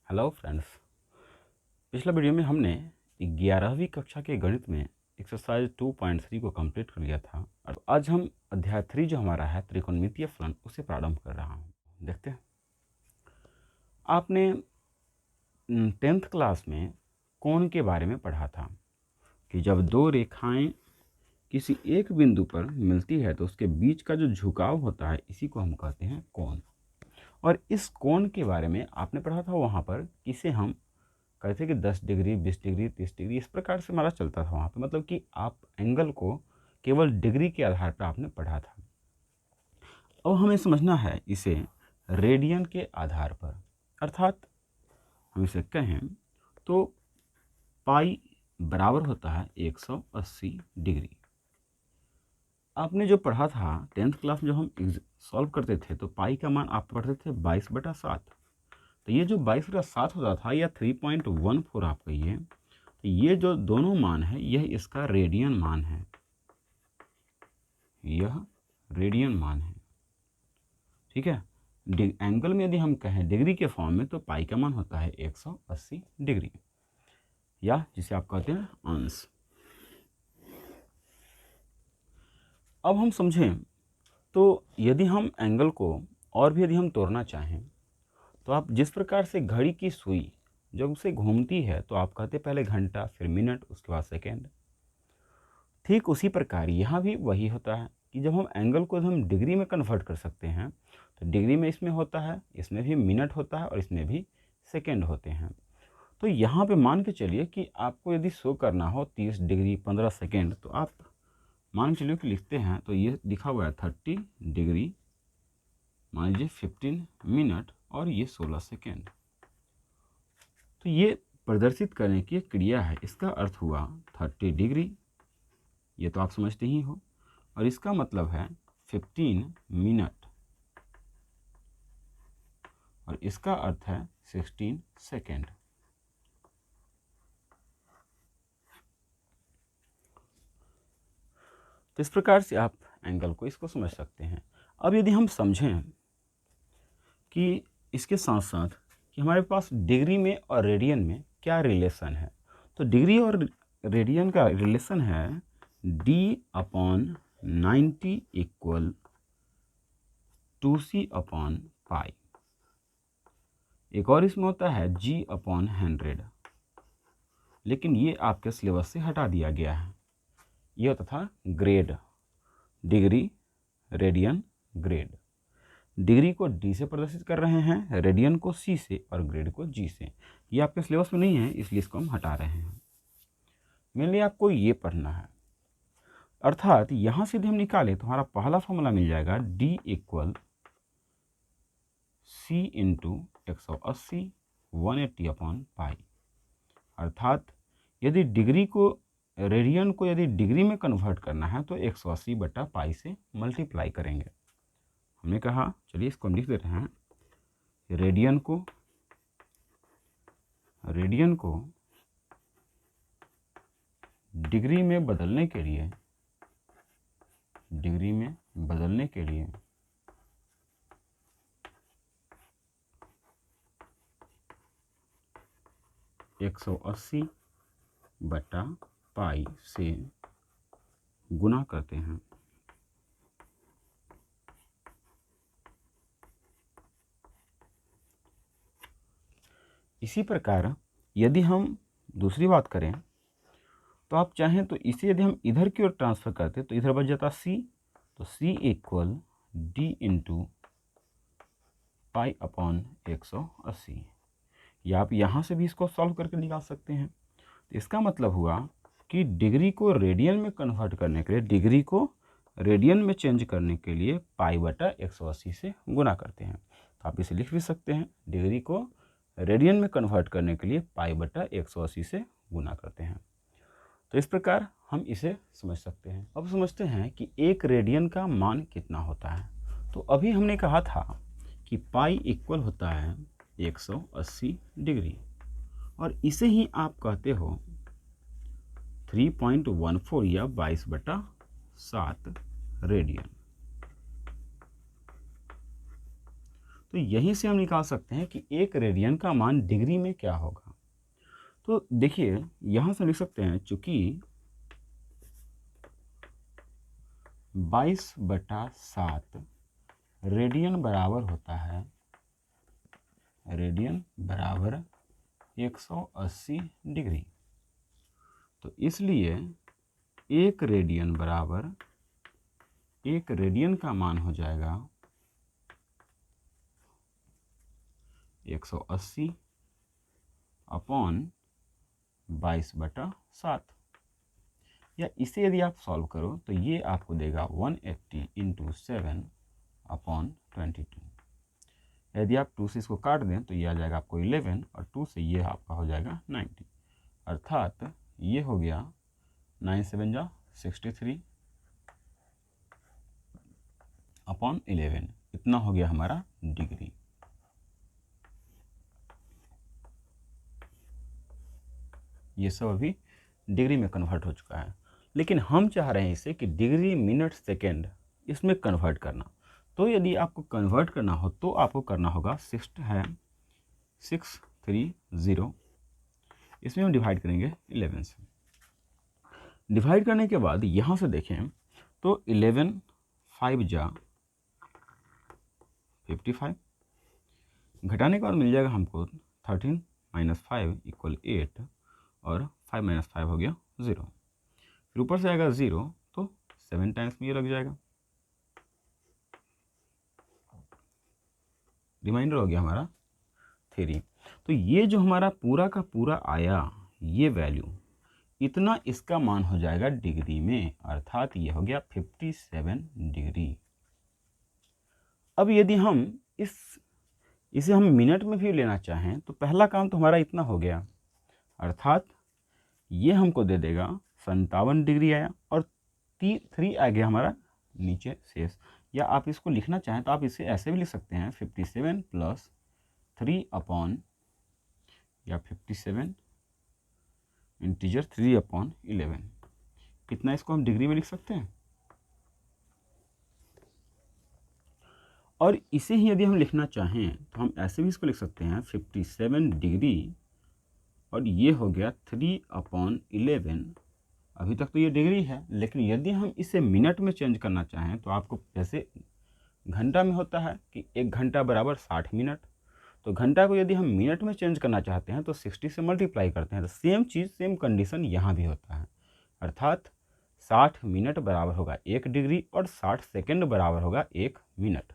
Hello friends. पिछला video में हमने 11वीं कक्षा के गणित में एक्सरसाइज 2.3 को कंप्लीट कर लिया था और आज हम अध्याय 3 जो हमारा है त्रिकोणमितीय फलन उसे प्रारंभ कर रहा हूँ। देखते हैं। आपने 10th क्लास में कोण के बारे में पढ़ा था कि जब दो रेखाएं किसी एक बिंदु पर मिलती है तो उसके बीच का जो झुकाव होता है इसी को हम कहते हैं कोण। और इस कोण के बारे में आपने पढ़ा था वहाँ पर किसे हम कहते कि 10 डिग्री 20 डिग्री 30 डिग्री इस प्रकार से हमारा चलता था वहाँ पे, मतलब कि आप एंगल को केवल डिग्री के आधार पर आपने पढ़ा था। अब हमें समझना है इसे रेडियन के आधार पर, अर्थात हम इसे कहें तो पाई बराबर होता है 180 डिग्री। आपने जो पढ़ा था 10th क्लास में, जो हम सॉल्व करते थे तो पाई का मान आप पढ़ते थे 22/7। तो ये जो 22/7 होता था या 3.14 आप कहिए, तो ये जो दोनों मान है यह इसका रेडियन मान है, यह रेडियन मान है। ठीक है। एंगल में यदि हम कहें डिग्री के फॉर्म में तो पाई का मान होता है 180 डिग्री, या जिसे आप कहते हैं अंश। अब हम समझें तो यदि हम एंगल को और भी यदि हम तोड़ना चाहें तो आप जिस प्रकार से घड़ी की सुई जब उसे घूमती है तो आप कहते पहले घंटा, फिर मिनट, उसके बाद सेकेंड। ठीक उसी प्रकार यहाँ भी वही होता है कि जब हम एंगल को हम डिग्री में कन्वर्ट कर सकते हैं तो डिग्री में इसमें होता है, इसमें भी मिनट होता है और इसमें भी सेकेंड होते हैं। तो यहाँ पे मान के चलिए कि आपको यदि शो करना हो 30 डिग्री 15 सेकेंड, तो आप मान के चलिए कि लिखते हैं तो ये लिखा हुआ है 30 डिग्री, मान लीजिए 15 मिनट और ये 16 सेकेंड। तो ये प्रदर्शित करने की क्रिया है, इसका अर्थ हुआ 30 डिग्री, ये तो आप समझते ही हो, और इसका मतलब है 15 मिनट और इसका अर्थ है 16 सेकेंड। तो इस प्रकार से आप एंगल को इसको समझ सकते हैं। अब यदि हम समझें कि इसके साथ साथ कि हमारे पास डिग्री में और रेडियन में क्या रिलेशन है, तो डिग्री और रेडियन का रिलेशन है d/90 इक्वल 2c/पाई। एक और इसमें होता है g/100, लेकिन ये आपके सिलेबस से हटा दिया गया है। ये होता था grade, degree, radian, grade. Degree को डी से प्रदर्शित कर रहे हैं, रेडियन को सी से और ग्रेड को जी से। ये आपके सिलेबस में नहीं है इसलिए इसको हम हटा रहे हैं। मेनली आपको ये पढ़ना है, अर्थात यहाँ से यदि हम निकालें तो हमारा पहला फॉर्मूला मिल जाएगा डी इक्वल सी इंटू 180 180/पाई। अर्थात यदि डिग्री को रेडियन को यदि डिग्री में कन्वर्ट करना है तो 180/पाई से मल्टीप्लाई करेंगे। हमने कहा चलिए इसको हम लिख देते हैं, रेडियन को डिग्री में बदलने के लिए 180/पाई से गुना करते हैं। इसी प्रकार यदि हम दूसरी बात करें तो आप चाहें तो इसे यदि हम इधर की ओर ट्रांसफर करते तो इधर बच जाता c, तो c इक्वल d इंटू पाई/180। या आप यहाँ से भी इसको सॉल्व करके निकाल सकते हैं। तो इसका मतलब हुआ कि डिग्री को रेडियन में कन्वर्ट करने के लिए, डिग्री को रेडियन में चेंज करने के लिए पाई/180 से गुना करते हैं। तो आप इसे लिख भी सकते हैं, डिग्री को रेडियन में कन्वर्ट करने के लिए पाई/180 से गुना करते हैं। तो इस प्रकार हम इसे समझ सकते हैं। अब समझते हैं कि एक रेडियन का मान कितना होता है। तो अभी हमने कहा था कि पाई इक्वल होता है 180 डिग्री, और इसे ही आप कहते हो 3.14 या 22/7 रेडियन। तो तो यहीं से हम निकाल सकते हैं कि 1 रेडियन का मान डिग्री में क्या होगा। तो देखिए यहाँ से लिख सकते हैं, चूंकि 22/7 रेडियन बराबर होता है, रेडियन बराबर 180 डिग्री, तो इसलिए 1 रेडियन बराबर 1 रेडियन का मान हो जाएगा 180 अपॉन 22/7, या इसे यदि आप सॉल्व करो तो ये आपको देगा 180 × 7 अपॉन 22। यदि आप 2 से इसको काट दें तो ये आ जाएगा आपको 11, और 2 से ये आपका हो जाएगा 90, अर्थात ये हो गया 9 7 जा 63 अपॉन 11, इतना हो गया हमारा डिग्री। ये सब अभी डिग्री में कन्वर्ट हो चुका है, लेकिन हम चाह रहे हैं इसे कि डिग्री मिनट सेकेंड इसमें कन्वर्ट करना। तो यदि आपको कन्वर्ट करना हो तो आपको करना होगा 630, इसमें हम डिवाइड करेंगे 11 से। डिवाइड करने के बाद यहाँ से देखें तो 11 5 जा 55, घटाने के बाद मिल जाएगा हमको 13 - 5 = 8, और 5 - 5 हो गया 0, फिर ऊपर से आएगा 0, तो 7 टाइम्स में ये लग जाएगा, रिमाइंडर हो गया हमारा 3। तो ये जो हमारा पूरा का पूरा आया ये वैल्यू, इतना इसका मान हो जाएगा डिग्री में, अर्थात ये हो गया 57 डिग्री। अब यदि हम इसे हम मिनट में भी लेना चाहें तो पहला काम तो हमारा इतना हो गया, अर्थात ये हमको दे देगा 57 डिग्री आया, और 3 आ गया हमारा नीचे शेष। या आप इसको लिखना चाहें तो आप इसे ऐसे भी लिख सकते हैं 57 + 3 अपॉन, या 57 इंटीजर 3 अपॉन 11, कितना इसको हम डिग्री में लिख सकते हैं। और इसे ही यदि हम लिखना चाहें तो हम ऐसे भी इसको लिख सकते हैं 57 डिग्री, और ये हो गया 3 अपॉन 11। अभी तक तो ये डिग्री है, लेकिन यदि हम इसे मिनट में चेंज करना चाहें तो आपको जैसे घंटा में होता है कि 1 घंटा बराबर 60 मिनट, तो घंटा को यदि हम मिनट में चेंज करना चाहते हैं तो 60 से मल्टीप्लाई करते हैं। तो सेम चीज़ सेम कंडीशन यहाँ भी होता है, अर्थात 60 मिनट बराबर होगा 1 डिग्री, और 60 सेकेंड बराबर होगा 1 मिनट।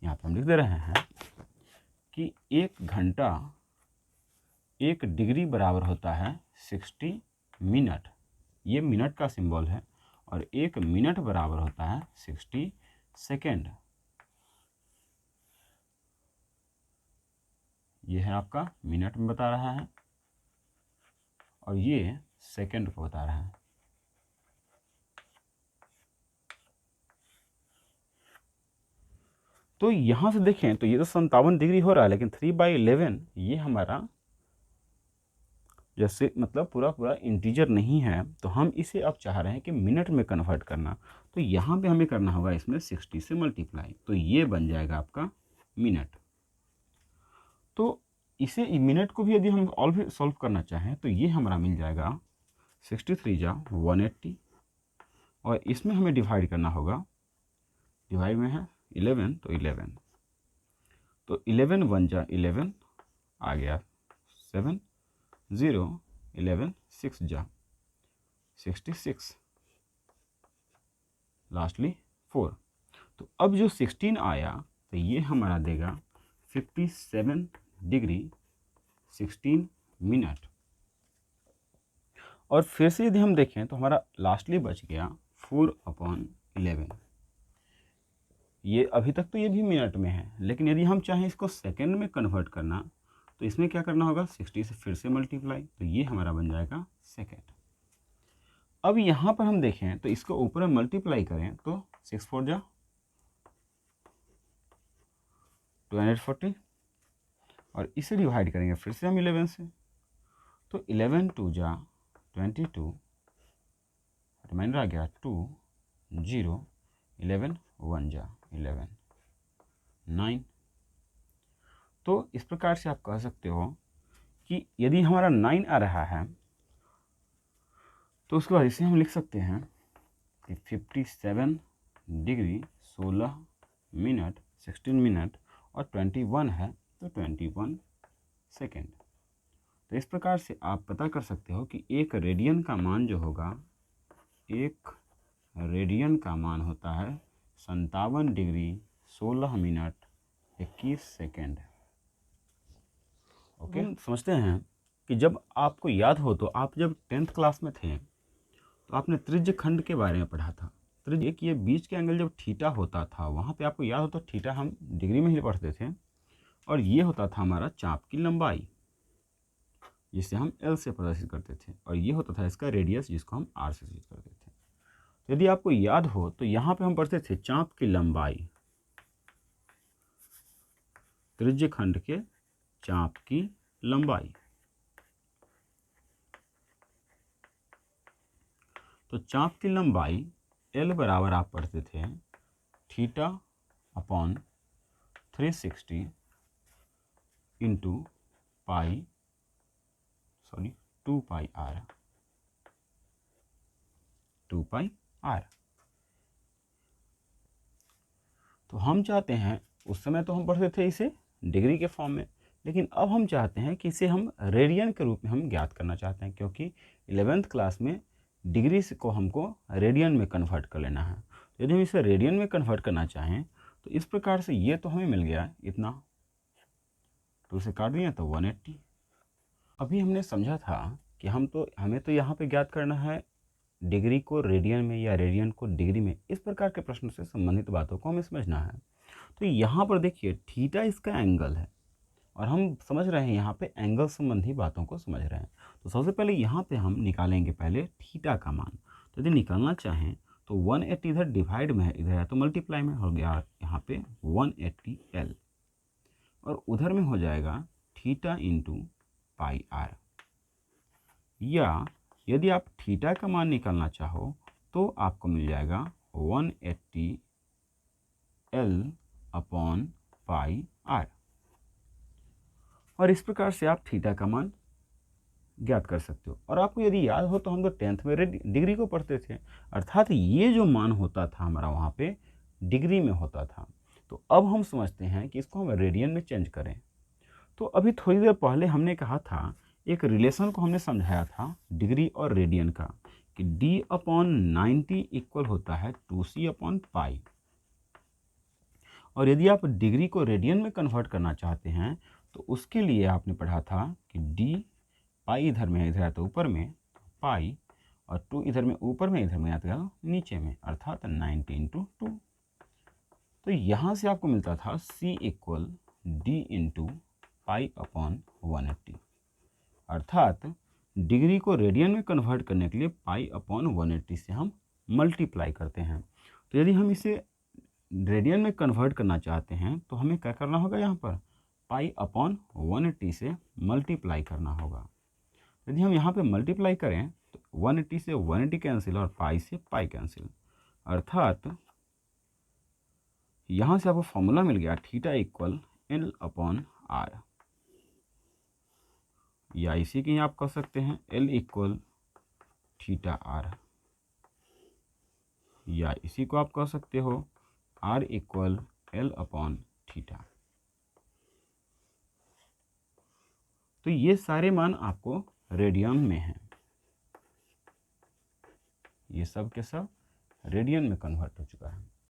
यहाँ पर हम लिख दे रहे हैं कि 1 घंटा 1 डिग्री बराबर होता है 60 मिनट, ये मिनट का सिंबल है, और 1 मिनट बराबर होता है 60 सेकेंड। ये है आपका मिनट में बता रहा है, और ये सेकेंड को बता रहा है। तो यहाँ से देखें तो ये तो 57 डिग्री हो रहा है, लेकिन 3/11 ये हमारा जैसे मतलब पूरा इंटीजर नहीं है, तो हम इसे अब चाह रहे हैं कि मिनट में कन्वर्ट करना। तो यहाँ पे हमें करना होगा इसमें 60 से मल्टीप्लाई, तो ये बन जाएगा आपका मिनट। तो इसे मिनट को भी यदि हम और सॉल्व करना चाहें तो ये हमारा मिल जाएगा 63 जा 180, और इसमें हमें डिवाइड करना होगा, डिवाइड में है 11 तो 11, तो 11 1 जा 11 आ गया 7, 0 11 6 जा 66, लास्टली 4। तो अब जो 16 आया तो ये हमारा देगा 57 डिग्री 16 मिनट। और फिर से यदि हम देखें तो हमारा लास्टली बच गया 4/11। ये अभी तक तो ये भी मिनट में है, लेकिन यदि हम चाहें इसको सेकंड में कन्वर्ट करना तो इसमें क्या करना होगा, 60 से फिर से मल्टीप्लाई, तो ये हमारा बन जाएगा सेकेंड। अब यहाँ पर हम देखें तो इसको ऊपर में मल्टीप्लाई करें तो 6 4 जा 240, और इसे डिवाइड करेंगे फिर से हम 11 से, तो 11 2 जा 22, रिमाइंडर आ गया 2 0 11 1 जा 11 9, तो इस प्रकार से आप कह सकते हो कि यदि हमारा 9 आ रहा है तो उसके बाद इसे हम लिख सकते हैं कि 57 डिग्री 16 मिनट 16 मिनट और 21 है तो 21 सेकेंड। तो इस प्रकार से आप पता कर सकते हो कि एक रेडियन का मान जो होगा, एक रेडियन का मान होता है 57 डिग्री 16 मिनट 21 सेकेंड। ओके, हम समझते हैं कि जब आपको याद हो तो आप जब 10th क्लास में थे तो आपने त्रिज्य खंड के बारे में पढ़ा था। त्रिज्य कि ये बीच के एंगल जब थीटा होता था, वहाँ पे आपको याद हो तो थीटा हम डिग्री में ही पढ़ते थे, और ये होता था हमारा चाप की लंबाई जिसे हम एल से प्रदर्शित करते थे, और ये होता था इसका रेडियस जिसको हम आर से प्रदर्शित करते थे। तो यदि आपको याद हो तो यहाँ पे हम पढ़ते थे चाप की लंबाई, त्रिज्य खंड के चाप की लंबाई। तो चाप की लंबाई एल बराबर आप पढ़ते थे theta upon 360 into pi 2 pi r, 2 pi r. तो हम चाहते हैं, उस समय तो हम पढ़ते थे इसे डिग्री के फॉर्म में, लेकिन अब हम चाहते हैं कि इसे हम रेडियन के रूप में हम ज्ञात करना चाहते हैं, क्योंकि 11th क्लास में डिग्री को हमको रेडियन में कन्वर्ट कर लेना है। तो यदि हम इसे रेडियन में कन्वर्ट करना चाहें तो इस प्रकार से ये तो हमें मिल गया इतना, तो उसे काट दिया तो 180। अभी हमने समझा था कि हमें तो यहाँ पे ज्ञात करना है डिग्री को रेडियन में या रेडियन को डिग्री में। इस प्रकार के प्रश्न से संबंधित बातों को हमें समझना है। तो यहाँ पर देखिए थीटा इसका एंगल है, और हम समझ रहे हैं यहाँ पे एंगल संबंधी बातों को समझ रहे हैं। तो सबसे पहले यहाँ पे हम निकालेंगे पहले थीटा का मान। तो यदि निकालना चाहें तो 180 इधर डिवाइड में है, इधर है तो मल्टीप्लाई में हो गया यहाँ पे 180 एल, और उधर में हो जाएगा थीटा इंटू पाई आर। या यदि आप थीटा का मान निकालना चाहो तो आपको मिल जाएगा 180 एल अपॉन पाई आर, और इस प्रकार से आप थीटा का मान ज्ञात कर सकते हो। और आपको यदि याद हो तो हम तो 10th में डिग्री को पढ़ते थे, अर्थात ये जो मान होता था हमारा वहाँ पे डिग्री में होता था। तो अब हम समझते हैं कि इसको हम रेडियन में चेंज करें। तो अभी थोड़ी देर पहले हमने कहा था, एक रिलेशन को हमने समझाया था डिग्री और रेडियन का, कि d अपॉन 90 इक्वल होता है 2c अपॉन पाई। और यदि आप डिग्री को रेडियन में कन्वर्ट करना चाहते हैं तो उसके लिए आपने पढ़ा था कि d पाई इधर में है, इधर आता ऊपर में पाई, और 2 इधर में ऊपर में, इधर में आता नीचे में, अर्थात 90 इंटू 2। तो यहाँ से आपको मिलता था c equal d into pi upon 180, अर्थात डिग्री को रेडियन में कन्वर्ट करने के लिए पाई अपॉन 180 से हम मल्टीप्लाई करते हैं। तो यदि हम इसे रेडियन में कन्वर्ट करना चाहते हैं तो हमें क्या करना होगा, यहाँ पर पाई अपॉन 180 से मल्टीप्लाई करना होगा। यदि हम यहाँ पे मल्टीप्लाई करें तो 180 से 180 कैंसिल और पाई से पाई कैंसिल, अर्थात यहाँ से आपको फॉर्मूला मिल गया theta equal l upon r, या इसी के आप कह सकते हैं एल इक्वल थीटा आर, या इसी को आप कह सकते हो r equal l upon theta. तो ये सारे मान आपको रेडियन में हैं, ये सब के सब रेडियन में कन्वर्ट हो चुका है।